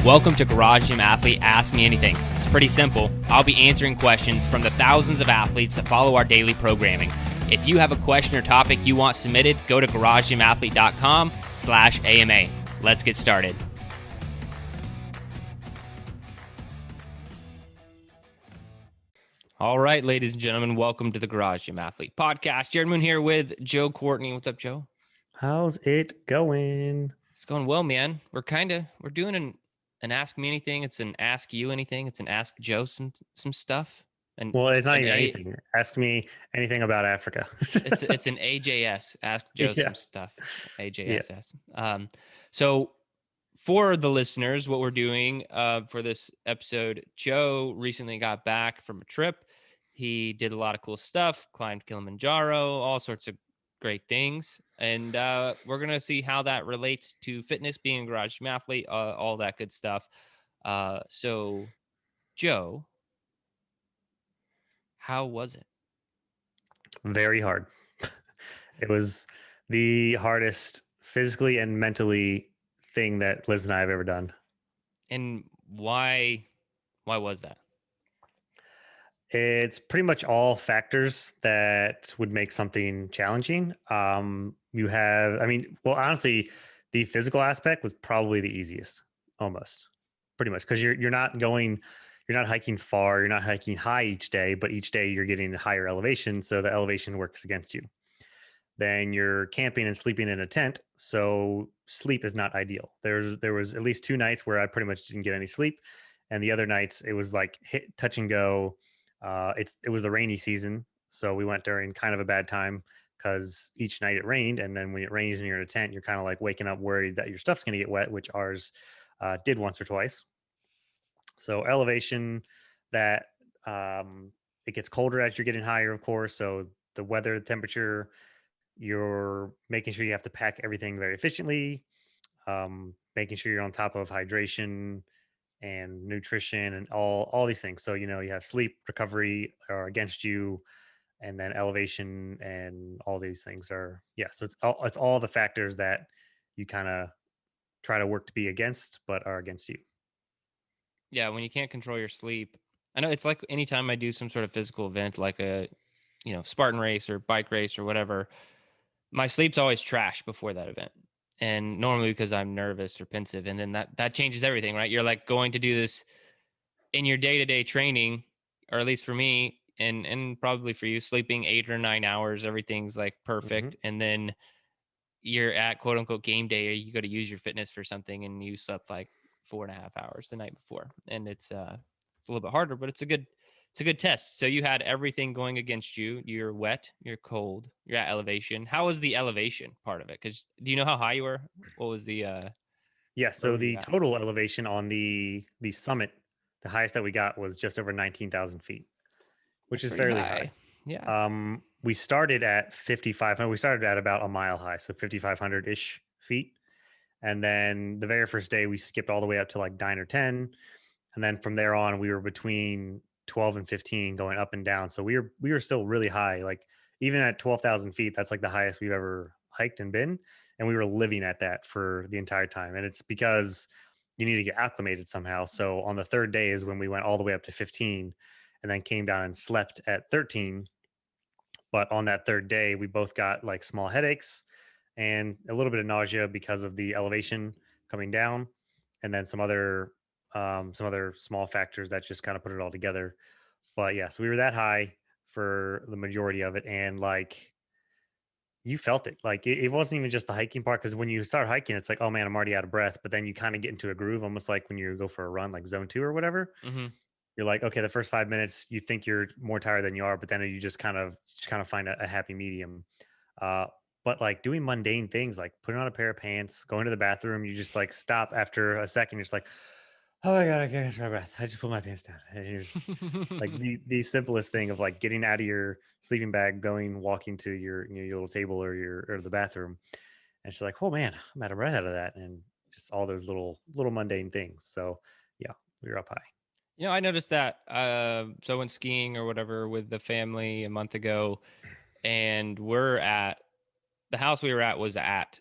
Welcome to Garage Gym Athlete Ask Me Anything. It's pretty simple. I'll be answering questions from the thousands of athletes that follow our daily programming. If you have a question or topic you want submitted, go to garagegymathlete.com/AMA. Let's get started. All right, ladies and gentlemen, welcome to the Garage Gym Athlete Podcast. Jared Moon here with Joe Courtney. What's up, Joe? How's it going? It's going well, man. We're doing an Ask Me Anything. It's an Ask You Anything. It's an Ask Joe some stuff. And Well, it's not even anything. Ask me anything about Africa. it's an AJS. Ask Joe some stuff. AJSS. Yeah. So for the listeners, what we're doing for this episode, Joe recently got back from a trip. He did a lot of cool stuff, climbed Kilimanjaro, all sorts of great things. And we're going to see how that relates to fitness, being a garage gym athlete, all that good stuff. So, Joe, how was it? Very hard. It was the hardest physically and mentally thing that Liz and I have ever done. And why was that? It's pretty much all factors that would make something challenging. Honestly, the physical aspect was probably the easiest, almost pretty much, because you're not hiking far, you're not hiking high each day, but each day you're getting higher elevation. So the elevation works against you. Then you're camping and sleeping in a tent. So sleep is not ideal. There was at least 2 nights where I pretty much didn't get any sleep. And the other nights it was like hit touch and go. It was the rainy season. So we went during kind of a bad time because each night it rained. And then when it rains and you're in a tent, you're kind of like waking up worried that your stuff's going to get wet, which ours did once or twice. So elevation, that it gets colder as you're getting higher, of course. So the weather, the temperature, you're making sure you have to pack everything very efficiently, making sure you're on top of hydration and nutrition and all these things. So, you have sleep, recovery are against you, and then elevation and all these things are, so it's all the factors that you kind of try to work to be against, but are against you. Yeah, when you can't control your sleep. I know it's like anytime I do some sort of physical event, like a, Spartan race or bike race or whatever, my sleep's always trash before that event. And normally because I'm nervous or pensive. And then that changes everything, right? You're like going to do this in your day-to-day training, or at least for me, and probably for you, sleeping 8 or 9 hours, everything's like perfect. Mm-hmm. And then you're at quote unquote game day, or you go to use your fitness for something and you slept like 4.5 hours the night before. And it's a little bit harder, but it's a good test. So you had everything going against you. You're wet, you're cold, you're at elevation. How was the elevation part of it? Because do you know how high you were? What was the so the total elevation on the summit, the highest that we got was just over 19,000 feet, which is fairly high. Yeah. We started at 5,500. We started at about a mile high, so 5,500 ish feet. And then the very first day we skipped all the way up to like 9 or 10. And then from there on, we were between 12 and 15 going up and down. So we were still really high. Like even at 12,000 feet, that's like the highest we've ever hiked and been. And we were living at that for the entire time. And it's because you need to get acclimated somehow. So on the third day is when we went all the way up to 15 and then came down and slept at 13. But on that third day, we both got like small headaches and a little bit of nausea because of the elevation coming down, and then some other small factors that just kind of put it all together. But yeah, so we were that high for the majority of it, and like you felt it. Like it wasn't even just the hiking part, because when you start hiking, it's like, oh man, I'm already out of breath. But then you kind of get into a groove, almost like when you go for a run, like zone 2 or whatever. Mm-hmm. You're like, okay, the first 5 minutes, you think you're more tired than you are, but then you just kind of find a happy medium. But like doing mundane things, like putting on a pair of pants, going to the bathroom, you just like stop after a second. You're just like, oh my God, I can't catch my breath. I just put my pants down. And you're just like the simplest thing of like getting out of your sleeping bag, walking to your little table or the bathroom. And she's like, oh man, I'm out of breath out of that. And just all those little mundane things. So yeah, we were up high. I noticed that. So I went skiing or whatever with the family a month ago, and the house we were at was at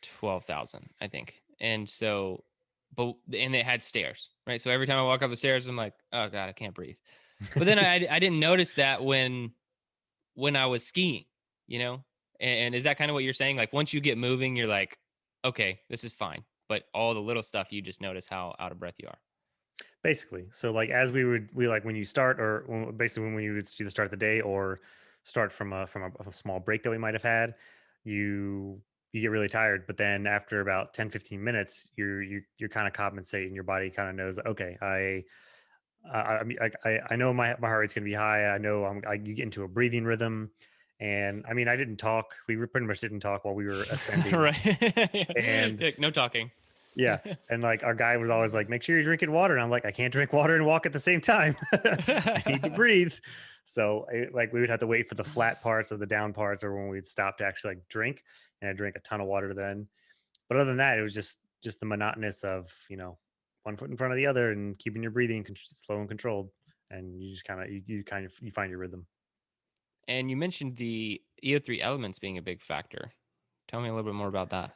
12,000, I think. And so and it had stairs, right? So every time I walk up the stairs, I'm like, oh God, I can't breathe. But then I didn't notice that when I was skiing, you know? And is that kind of what you're saying? Like once you get moving, you're like, okay, this is fine. But all the little stuff, you just notice how out of breath you are. Basically. So like as we like when you start or basically when you would either start the day or start from a small break that we might have had, you you get really tired, but then after about 10-15 minutes, you're kind of compensating. Your body kind of knows, okay, I mean, I know my heart rate's gonna be high. I know you get into a breathing rhythm, and I mean, I didn't talk. We were pretty much didn't talk while we were ascending, Right. and Like, no talking. yeah, and like our guy was always like, "Make sure you're drinking water," and I'm like, "I can't drink water and walk at the same time. I need to breathe." So, like, we would have to wait for the flat parts or the down parts, or when we'd stop to actually like drink, and I drank a ton of water then. But other than that, it was just the monotonous of one foot in front of the other and keeping your breathing slow and controlled, and you just you find your rhythm. And you mentioned the EO3 elements being a big factor. Tell me a little bit more about that.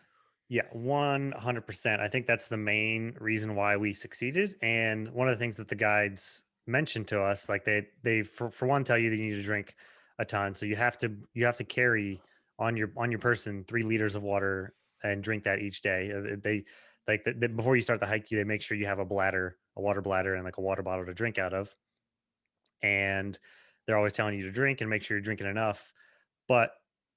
Yeah, 100%. I think that's the main reason why we succeeded. And one of the things that the guides mentioned to us, like they for one tell you that you need to drink a ton. So you have to carry on your person 3 liters of water and drink that each day. They like before you start the hike, they make sure you have a bladder, a water bladder, and like a water bottle to drink out of. And they're always telling you to drink and make sure you're drinking enough. But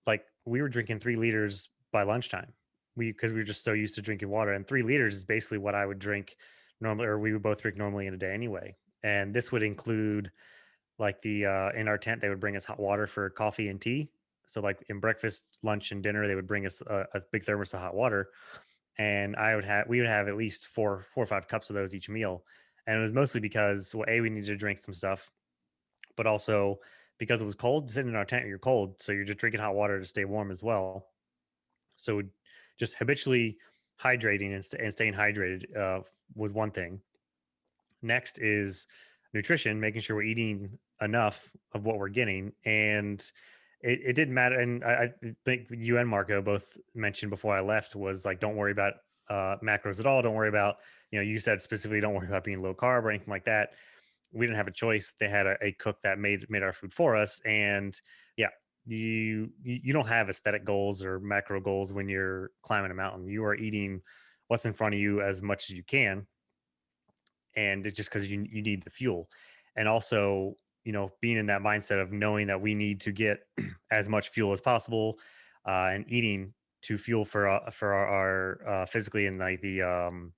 like we were drinking 3 liters by lunchtime. Because we were just so used to drinking water, and 3 liters is basically what I would drink normally, or we would both drink normally in a day anyway. And this would include like in our tent they would bring us hot water for coffee and tea. So like in breakfast, lunch, and dinner they would bring us a big thermos of hot water, and we would have at least four or five cups of those each meal. And it was mostly because, well, a, we needed to drink some stuff, but also because it was cold, sitting in our tent, you're cold, so you're just drinking hot water to stay warm as well. So just habitually hydrating and staying hydrated was one thing. Next is nutrition, making sure we're eating enough of what we're getting. And it didn't matter. And I think you and Marco both mentioned before I left was like, don't worry about macros at all. Don't worry about, you said specifically, don't worry about being low carb or anything like that. We didn't have a choice. They had a cook that made our food for us. And yeah, you don't have aesthetic goals or macro goals when you're climbing a mountain. You are eating what's in front of you as much as you can, and it's just because you need the fuel. And also, being in that mindset of knowing that we need to get as much fuel as possible, and eating to fuel for our physically, and like the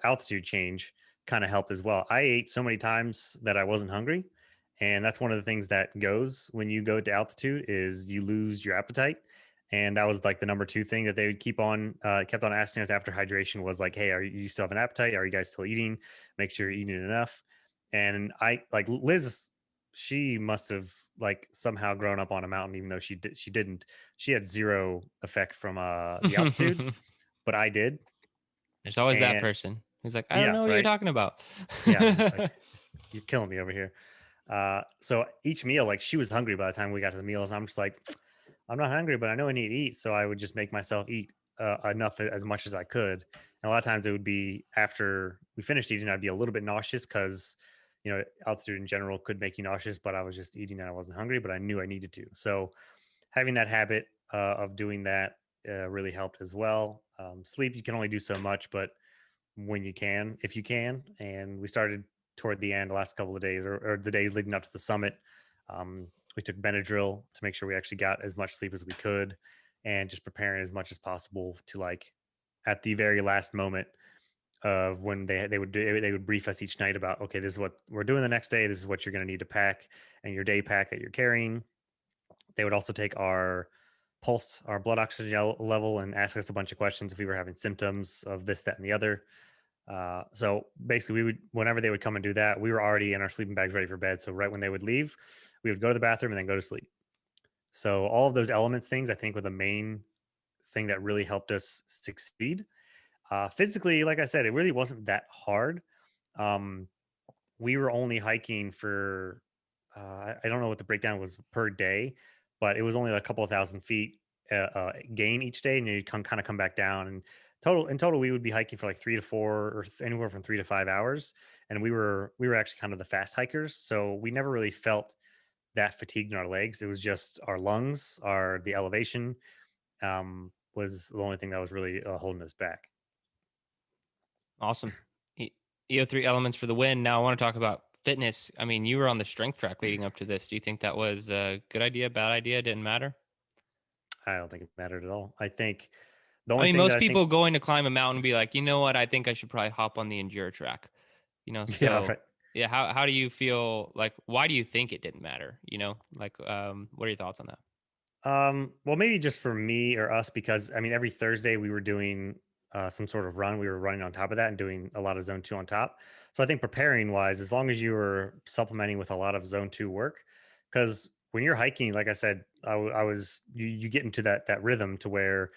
altitude change kind of helped as well. I ate so many times that I wasn't hungry, and that's one of the things that goes when you go to altitude is you lose your appetite. And that was like the number two thing that they would kept on asking us after hydration was like, "Hey, are you still have an appetite? Are you guys still eating? Make sure you're eating enough." And I like Liz. She must have like somehow grown up on a mountain, even though she didn't. She had zero effect from the altitude, There's but I did. always that And person who's like, I don't yeah, know what you're right. talking about. Yeah, I'm just like, you're killing me over here. So each meal, like she was hungry by the time we got to the meals. And I'm just like, I'm not hungry, but I know I need to eat. So I would just make myself eat enough as much as I could. And a lot of times it would be after we finished eating, I'd be a little bit nauseous because, altitude in general could make you nauseous, but I was just eating and I wasn't hungry, but I knew I needed to. So having that habit of doing that really helped as well. Sleep, you can only do so much, but when you can, if you can. And we started toward the end, the last couple of days, or the days leading up to the summit. We took Benadryl to make sure we actually got as much sleep as we could, and just preparing as much as possible to like at the very last moment of when they would brief us each night about, okay, this is what we're doing the next day. This is what you're going to need to pack, and your day pack that you're carrying. They would also take our pulse, our blood oxygen level, and ask us a bunch of questions if we were having symptoms of this, that, and the other. So basically, we would whenever they would come and do that, we were already in our sleeping bags ready for bed. So right when they would leave, we would go to the bathroom and then go to sleep. So all of those elements things I think were the main thing that really helped us succeed. Physically, like I said, it really wasn't that hard. Um, we were only hiking for I don't know what the breakdown was per day, but it was only a couple of thousand feet gain each day, and then you'd kind of come back down. And total, we would be hiking for like 3 to 4 or anywhere from 3 to 5 hours. And we were actually kind of the fast hikers, so we never really felt that fatigued in our legs. It was just our lungs, the elevation was the only thing that was really holding us back. Awesome. E- EO3 elements for the win. Now I want to talk about fitness. I mean, you were on the strength track leading up to this. Do you think that was a good idea, bad idea? Didn't matter? I don't think it mattered at all. I think the I only mean, thing that most I think, people going to climb a mountain be like, you know what? I think I should probably hop on the enduro track. yeah, So right. yeah, how do you feel? Like, why do you think it didn't matter? Like, what are your thoughts on that? Well, maybe just for me or us, because I mean, every Thursday we were doing some sort of run. We were running on top of that and doing a lot of zone two on top. So I think preparing wise, as long as you were supplementing with a lot of zone two work, because when you're hiking, like I said, I was you get into that rhythm to where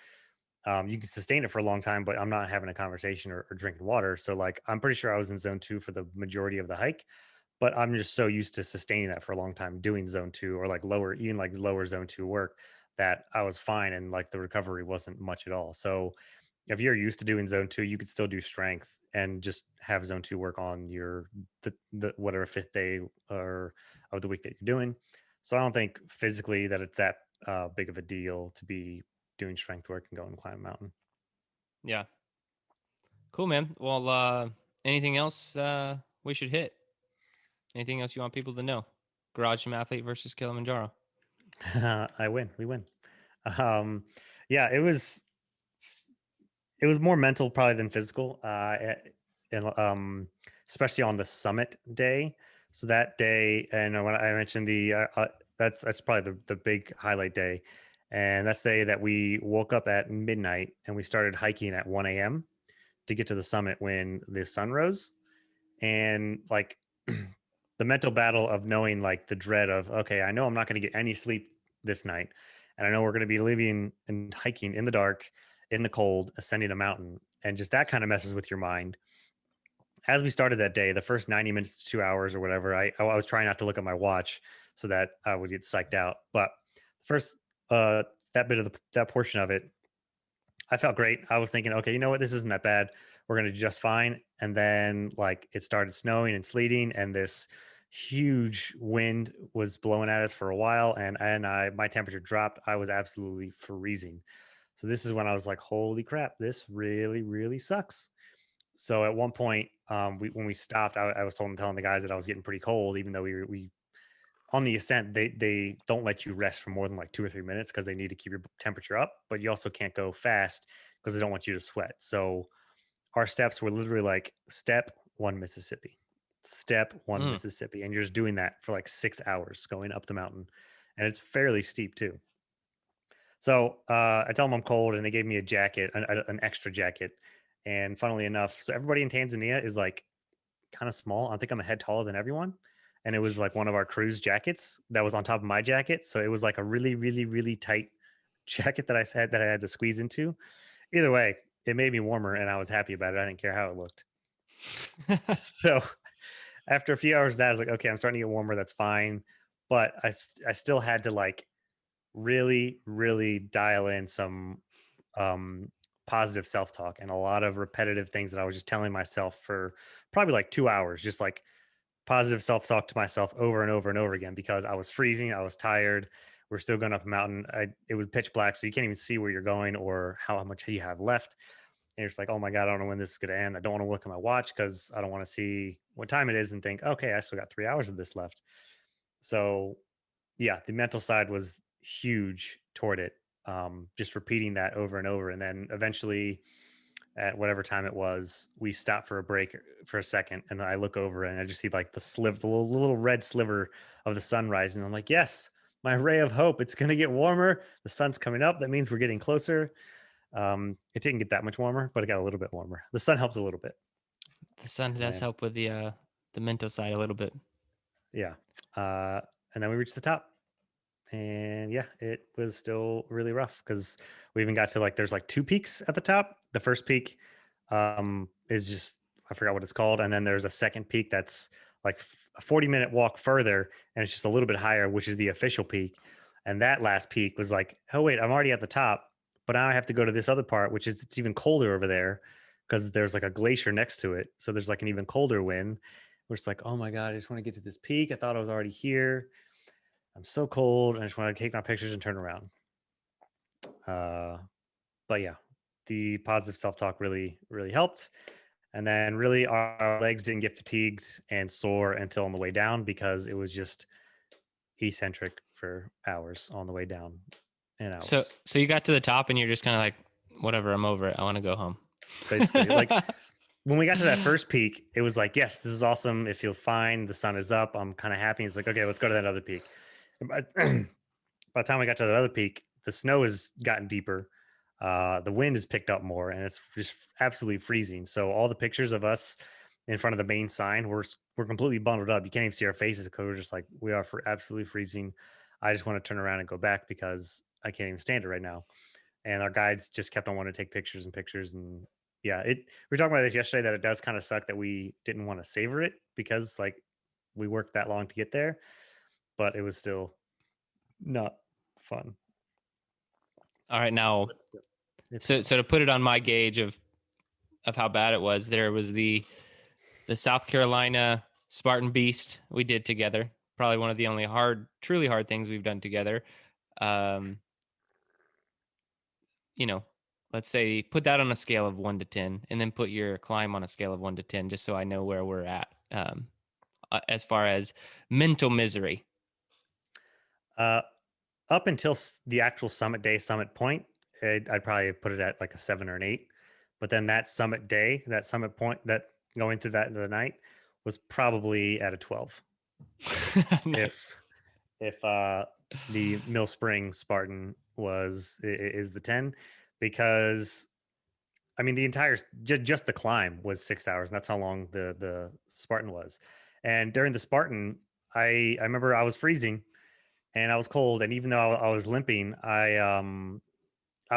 you can sustain it for a long time, but I'm not having a conversation or drinking water. So like I'm pretty sure I was in zone two for the majority of the hike, but I'm just so used to sustaining that for a long time, doing zone two or like lower, even like lower zone two work, that I was fine, and like the recovery wasn't much at all. So if you're used to doing zone two, you could still do strength and just have zone two work on the whatever fifth day or of the week that you're doing. So I don't think physically that it's that big of a deal to be doing strength work and going to climb a mountain. Yeah, cool, man. Well, anything else we should hit? Anything else you want people to know? Garage Gym athlete versus Kilimanjaro. I win. We win. Um, yeah, it was more mental probably than physical, and especially on the summit day. So that day, and when I mentioned that's probably the big highlight day, and that's the day that we woke up at midnight and we started hiking at 1 a.m. to get to the summit when the sun rose. And like the mental battle of knowing, like the dread of, okay, I know I'm not going to get any sleep this night, and I know we're going to be living and hiking in the dark, in the cold, ascending a mountain, and just that kind of messes with your mind. As we started that day, the first 90 minutes to 2 hours or whatever, I was trying not to look at my watch so that I would get psyched out. But first, that bit of that portion of it, I felt great. I was thinking, okay, you know what? This isn't that bad. We're going to do just fine. And then, like, it started snowing and sleeting, and this huge wind was blowing at us for a while. And my temperature dropped. I was absolutely freezing. So this is when I was like, holy crap, this really, really sucks. So at one point, when we stopped, I was telling the guys that I was getting pretty cold, even though we on the ascent, they don't let you rest for more than like 2 or 3 minutes because they need to keep your temperature up, but you also can't go fast because they don't want you to sweat. So our steps were literally like step one Mississippi, step one Mm. Mississippi, and you're just doing that for like 6 hours going up the mountain, and it's fairly steep too. So I tell them I'm cold, and they gave me a jacket, an extra jacket. And funnily enough, so everybody in Tanzania is like kind of small. I think I'm a head taller than everyone. And it was like one of our crew's jackets that was on top of my jacket. So it was like a really, really, really tight jacket that I said that I had to squeeze into. Either way, it made me warmer and I was happy about it. I didn't care how it looked. So after a few hours of that, I was like, okay, I'm starting to get warmer. That's fine. But I still had to like really, really dial in some um, positive self talk and a lot of repetitive things that I was just telling myself for probably like 2 hours, just like positive self talk to myself over and over and over again because I was freezing. I was tired. We're still going up a mountain. It was pitch black, so you can't even see where you're going or how much you have left. And you're just like, oh my God, I don't know when this is going to end. I don't want to look at my watch because I don't want to see what time it is and think, okay, I still got 3 hours of this left. So, yeah, the mental side was huge toward it. Just repeating that over and over. And then eventually, at whatever time it was, we stopped for a break for a second, and I look over and I just see like the little red sliver of the sun rising. I'm like, yes, my ray of hope. It's going to get warmer. The sun's coming up. That means we're getting closer. It didn't get that much warmer, but it got a little bit warmer. The sun helped a little bit, The sun and does then help with the mental side a little bit. yeah, uh, and then we reached the top. And yeah, it was still really rough because we even got to like there's like two peaks at the top. The first peak is just I forgot what it's called, and then there's a second peak that's like a 40-minute walk further, and it's just a little bit higher, which is the official peak. And that last peak was like, oh wait, I'm already at the top, but now I have to go to this other part, which is it's even colder over there because there's like a glacier next to it. So there's like an even colder wind. We're just like, oh my God, I just want to get to this peak. I thought I was already here. I'm so cold. I just want to take my pictures and turn around. Uh, but yeah, the positive self-talk really helped. And then really our legs didn't get fatigued and sore until on the way down because it was just eccentric for hours on the way down and So hours. so you got to the top and you're just kind of like, whatever, I'm over it. I want to go home. Basically, like when we got to that first peak, it was like, yes, this is awesome. It feels fine. The sun is up. I'm kind of happy. It's like, okay, let's go to that other peak. By the time we got to that other peak, the snow has gotten deeper. The wind has picked up more, and it's just absolutely freezing. So all the pictures of us in front of the main sign, we're completely bundled up. You can't even see our faces because we're just like we are for absolutely freezing. I just want to turn around and go back because I can't even stand it right now. And our guides just kept on wanting to take pictures and pictures. And yeah, we were talking about this yesterday that it does kind of suck that we didn't want to savor it because like we worked that long to get there, but it was still not fun. All right, now, But still, it's so fun. so to put it on my gauge of how bad it was, there was the South Carolina Spartan Beast we did together. Probably one of the only truly hard things we've done together. Um, you know, let's say put that on a scale of 1 to 10, and then put your climb on a scale of 1 to 10, just so I know where we're at as far as mental misery. Uh, Up until the actual summit day, summit point, I'd probably put it at like a 7 or an 8. But then that summit day, that summit point, that going through that the night was probably at a 12. Nice. If if the Mill Spring Spartan is the 10, because I mean the entire just the climb was 6 hours, and that's how long the Spartan was. And during the Spartan, I remember I was freezing and I was cold, and even though I was limping, I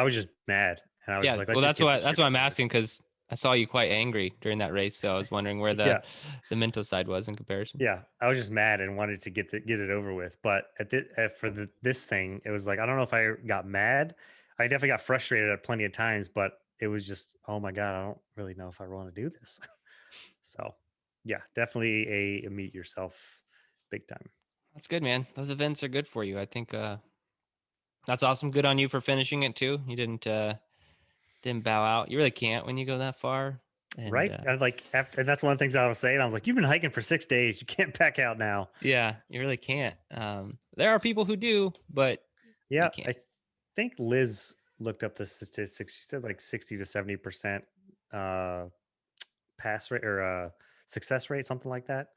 was just mad, and I was just Yeah, like, well, let's just get this that's shit what I'm done with. asking, because I saw you quite angry during that race, so I was wondering where Yeah, the mental side was in comparison. yeah, I was just mad and wanted to get it over with. But for this thing, it was like I don't know if I got mad. I definitely got frustrated at plenty of times, but it was just, oh my god, I don't really know if I want to do this. So, yeah, definitely a meet yourself big time. That's good, man. Those events are good for you. I think that's awesome. Good on you for finishing it too. You didn't bow out. You really can't when you go that far. And Right? I like after, and that's one of the things I was saying. I was like, you've been hiking for 6 days. You can't back out now. yeah, you really can't. There are people who do, but you Yeah, can't. I think Liz looked up the statistics. She said like 60 to 70% uh, pass rate or success rate, something like that.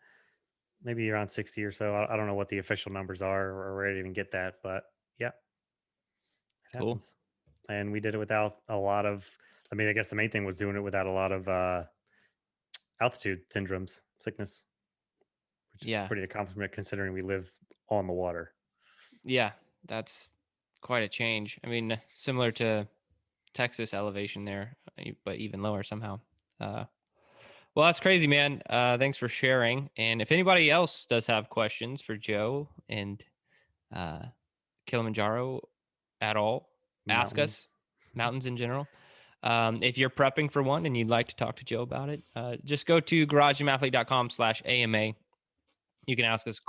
Maybe around 60 or so. I don't know what the official numbers are or where I didn't even get that, but yeah, it Cool. happens. And we did it without a lot of. I mean, I guess the main thing was doing it without a lot of altitude syndromes, sickness, which is Yeah. pretty accomplishment considering we live on the water. Yeah. That's quite a change. I mean, similar to Texas elevation there, but even lower somehow. Well, that's crazy, man. Thanks for sharing. And if anybody else does have questions for Joe and uh, Kilimanjaro at all, ask us. Mountains. Mountains in general. If you're prepping for one and you'd like to talk to Joe about it, just go to garagegymathlete.com/AMA. You can ask us a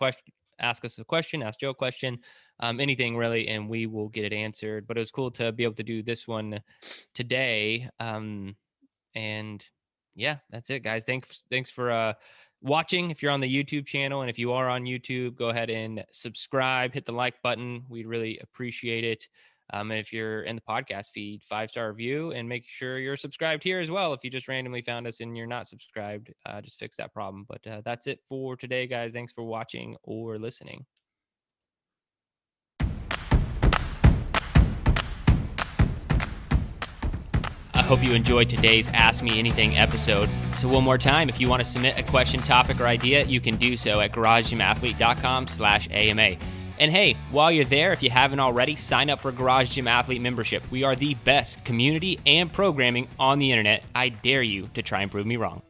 question, ask Joe a question, anything really, and we will get it answered. But it was cool to be able to do this one today. And yeah, that's it, guys. Thanks for watching. If you're on the YouTube channel, and if you are on YouTube, go ahead and subscribe, hit the like button. We'd really appreciate it. And if you're in the podcast feed, 5-star review, and make sure you're subscribed here as well. If you just randomly found us and you're not subscribed, just fix that problem. But that's it for today, guys. Thanks for watching or listening. I hope you enjoyed today's Ask Me Anything episode. So one more time, if you want to submit a question, topic, or idea, you can do so at garagegymathlete.com/AMA. And hey, while you're there, if you haven't already, sign up for Garage Gym Athlete membership. We are the best community and programming on the internet. I dare you to try and prove me wrong.